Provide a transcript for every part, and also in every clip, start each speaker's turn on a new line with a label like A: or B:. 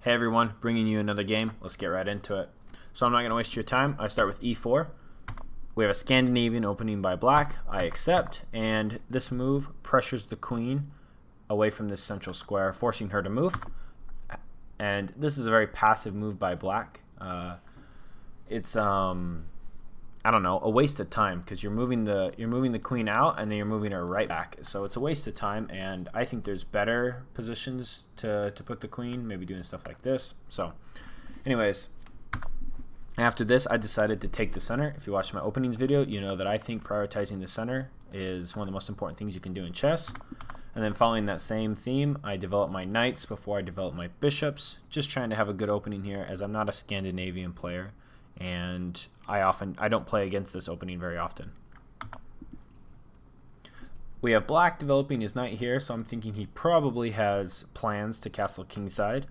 A: Hey everyone, bringing you another game. Let's get right into it. So I'm not going to waste your time. I start with e4. We have a Scandinavian opening by black. I accept, and this move pressures the queen away from this central square, forcing her to move. And this is a very passive move by black. It's I don't know, a waste of time because you're moving the queen out and then you're moving her right back. So it's a waste of time, and I think there's better positions to put the queen, maybe doing stuff like this. So anyways, after this I decided to take the center. If you watched my openings video, you know that I think prioritizing the center is one of the most important things you can do in chess. And then following that same theme, I developed my knights before I developed my bishops, just trying to have a good opening here as I'm not a Scandinavian player. And I don't play against this opening very often. We have black developing his knight here, so I'm thinking he probably has plans to castle kingside.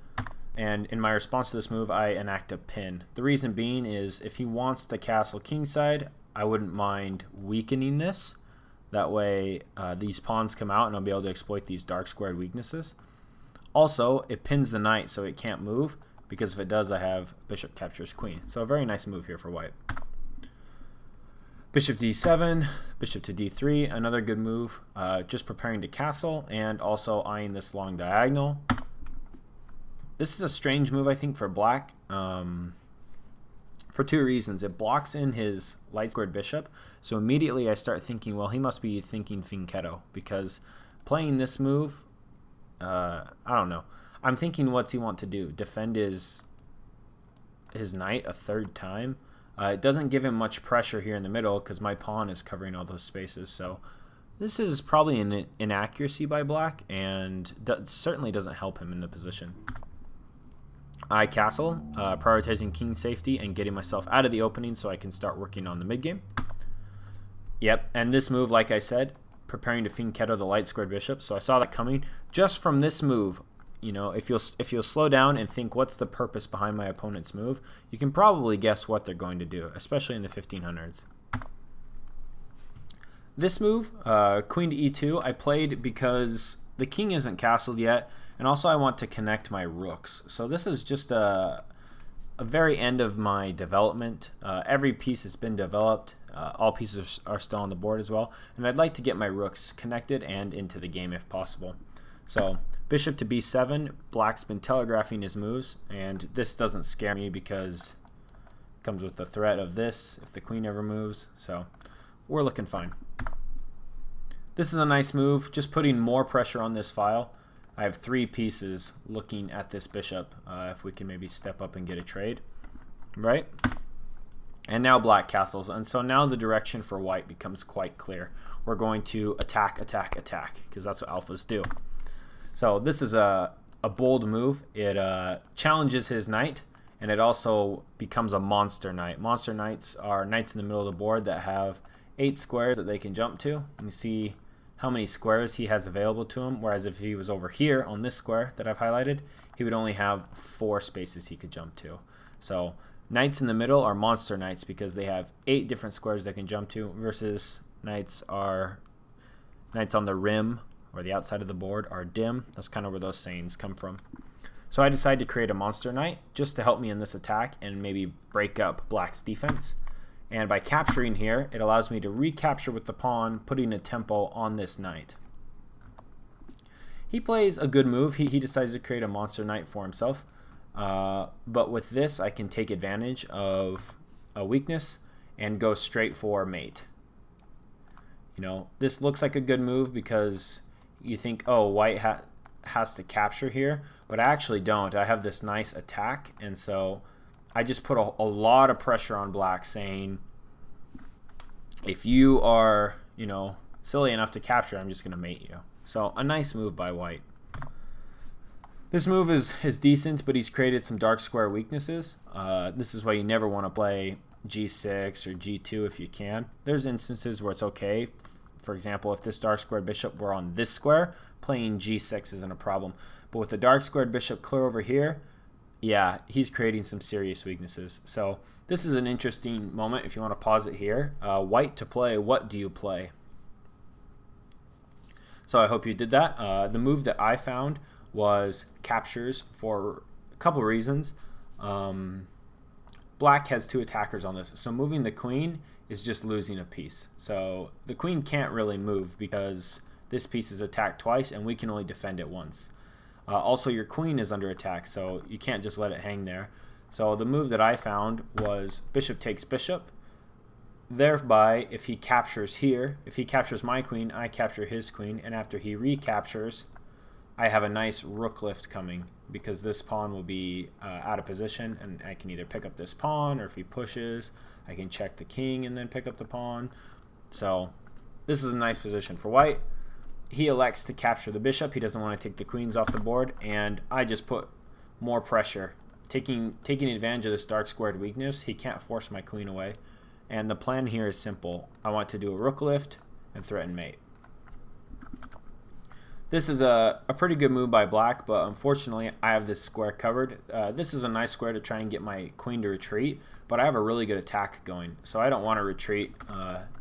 A: And in my response to this move, I enact a pin. The reason being is if he wants to castle kingside, I wouldn't mind weakening this. That way these pawns come out and I'll be able to exploit these dark squared weaknesses. Also, it pins the knight so it can't move, because if it does, I have bishop captures queen. So a very nice move here for white. Bishop d7, bishop to d3, another good move, just preparing to castle and also eyeing this long diagonal. This is a strange move, I think, for black for two reasons. It blocks in his light squared bishop, so immediately I start thinking, well, he must be thinking fianchetto, because playing this move, I don't know. I'm thinking, what's he want to do? Defend his knight a third time? It doesn't give him much pressure here in the middle because my pawn is covering all those spaces. So this is probably an inaccuracy by black, and certainly doesn't help him in the position. I castle, prioritizing king safety and getting myself out of the opening so I can start working on the mid game. Yep, and this move, like I said, preparing to fianchetto the light squared bishop. So I saw that coming just from this move. You know, if you'll slow down and think, what's the purpose behind my opponent's move, you can probably guess what they're going to do, especially in the 1500s. This move, queen to e2, I played because the king isn't castled yet, and also I want to connect my rooks. So this is just a very end of my development. Every piece has been developed. All pieces are still on the board as well, and I'd like to get my rooks connected and into the game if possible. So bishop to b7, black's been telegraphing his moves, and this doesn't scare me because it comes with the threat of this if the queen ever moves. So we're looking fine. This is a nice move, just putting more pressure on this file. I have three pieces looking at this bishop. If we can maybe step up and get a trade, right? And now black castles, and so now the direction for white becomes quite clear. We're going to attack, attack, attack, because that's what alphas do. So this is a bold move. It challenges his knight, and it also becomes a monster knight. Monster knights are knights in the middle of the board that have 8 squares that they can jump to. You can see how many squares he has available to him, whereas if he was over here on this square that I've highlighted, he would only have 4 spaces he could jump to. So knights in the middle are monster knights because they have 8 different squares they can jump to, versus knights on the rim or the outside of the board are dim. That's kind of where those sayings come from. So I decided to create a monster knight just to help me in this attack and maybe break up black's defense. And by capturing here, it allows me to recapture with the pawn, putting a tempo on this knight. He plays a good move. He decides to create a monster knight for himself. But with this, I can take advantage of a weakness and go straight for mate. You know, this looks like a good move because you think, oh, white has to capture here, but I actually don't. I have this nice attack, and so I just put a lot of pressure on black, saying, if you are, you know, silly enough to capture, I'm just going to mate you. So a nice move by white. This move is decent, but he's created some dark square weaknesses. This is why you never want to play g6 or g2 if you can. There's instances where it's okay. For example, if this dark squared bishop were on this square, playing g6 isn't a problem. But with the dark squared bishop clear over here, yeah, he's creating some serious weaknesses. So this is an interesting moment if you want to pause it here. White to play, what do you play? So I hope you did that. The move that I found was captures for couple reasons. Black has 2 attackers on this, so moving the queen is just losing a piece. So the queen can't really move because this piece is attacked twice and we can only defend it once. Also, your queen is under attack, so you can't just let it hang there. So the move that I found was bishop takes bishop. Thereby, if he captures here, if he captures my queen, I capture his queen, and after he recaptures, I have a nice rook lift coming because this pawn will be out of position, and I can either pick up this pawn, or if he pushes, I can check the king and then pick up the pawn. So this is a nice position for white. He elects to capture the bishop. He doesn't want to take the queens off the board, and I just put more pressure. Taking advantage of this dark squared weakness, he can't force my queen away. And the plan here is simple. I want to do a rook lift and threaten mate. This is a pretty good move by black, but unfortunately I have this square covered. This is a nice square to try and get my queen to retreat, but I have a really good attack going, so I don't want to retreat.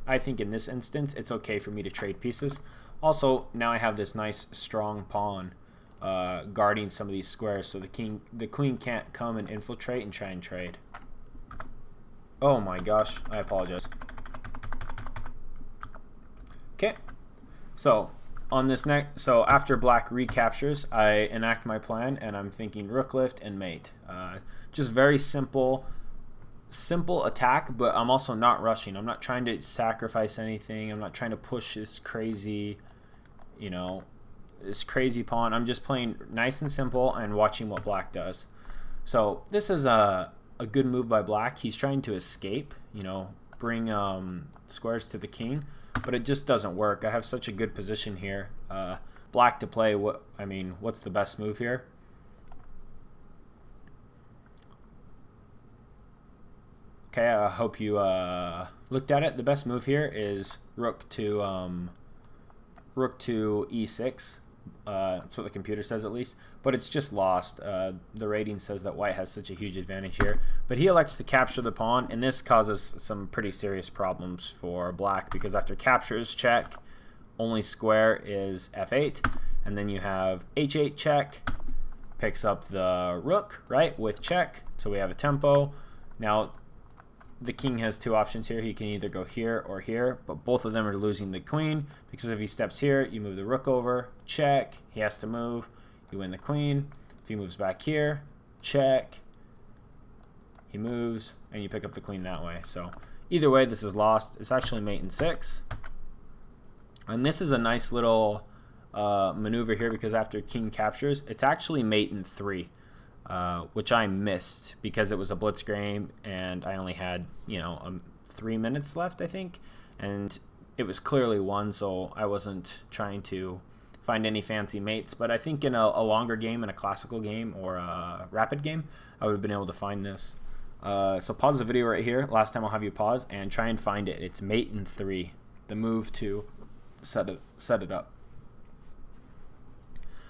A: I think in this instance it's okay for me to trade pieces. Also, now I have this nice strong pawn guarding some of these squares, so the queen can't come and infiltrate and try and trade. Oh my gosh, I apologize. Okay, so on this so after black recaptures, I enact my plan, and I'm thinking rook lift and mate. Just very simple attack, but I'm also not rushing. I'm not trying to sacrifice anything. I'm not trying to push this crazy, this crazy pawn. I'm just playing nice and simple and watching what black does. So this is a good move by black. He's trying to escape, bring squares to the king, but it just doesn't work. I have such a good position here. Black to play, what's the best move here? Okay, I hope you looked at it. The best move here is rook to e6. That's what the computer says, at least, but it's just lost. The rating says that white has such a huge advantage here, but he elects to capture the pawn, and this causes some pretty serious problems for black, because after capture is check, only square is f8, and then you have h8 check, picks up the rook, right, with check, so we have a tempo. Now the king has 2 options here. He can either go here or here, but both of them are losing the queen, because if he steps here, you move the rook over, check, he has to move, you win the queen. If he moves back here, check, he moves, and you pick up the queen that way. So either way, this is lost. It's actually mate in 6, and this is a nice little maneuver here, because after king captures, it's actually mate in 3. Which I missed because it was a blitz game and I only had 3 minutes left, I think, and it was clearly won, so I wasn't trying to find any fancy mates. But I think in a longer game, in a classical game or a rapid game, I would have been able to find this. So pause the video right here. Last time I'll have you pause and try and find it. It's mate in 3, the move to set it up.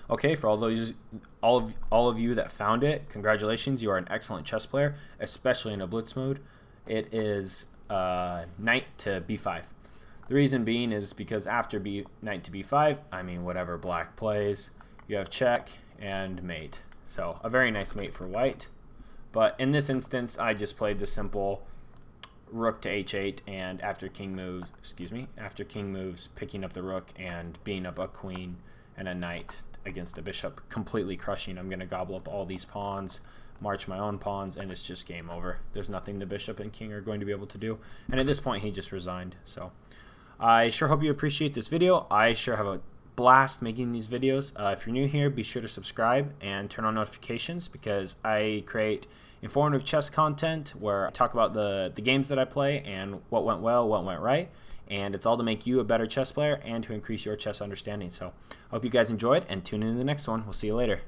A: Okay, for all of you that found it, congratulations. You are an excellent chess player, especially in a blitz mode. It is knight to b5. The reason being is because after knight to b5, whatever black plays, you have check and mate. So a very nice mate for white. But in this instance, I just played the simple rook to h8, and after king moves, picking up the rook and being up a queen and a knight against a bishop, completely crushing. I'm going to gobble up all these pawns, march my own pawns, and it's just game over. There's nothing the bishop and king are going to be able to do. And at this point, he just resigned. So I sure hope you appreciate this video. I sure have a blast making these videos. If you're new here, be sure to subscribe and turn on notifications, because I create informative chess content where I talk about the games that I play and what went well, what went right. And it's all to make you a better chess player and to increase your chess understanding. So I hope you guys enjoyed, and tune in to the next one. We'll see you later.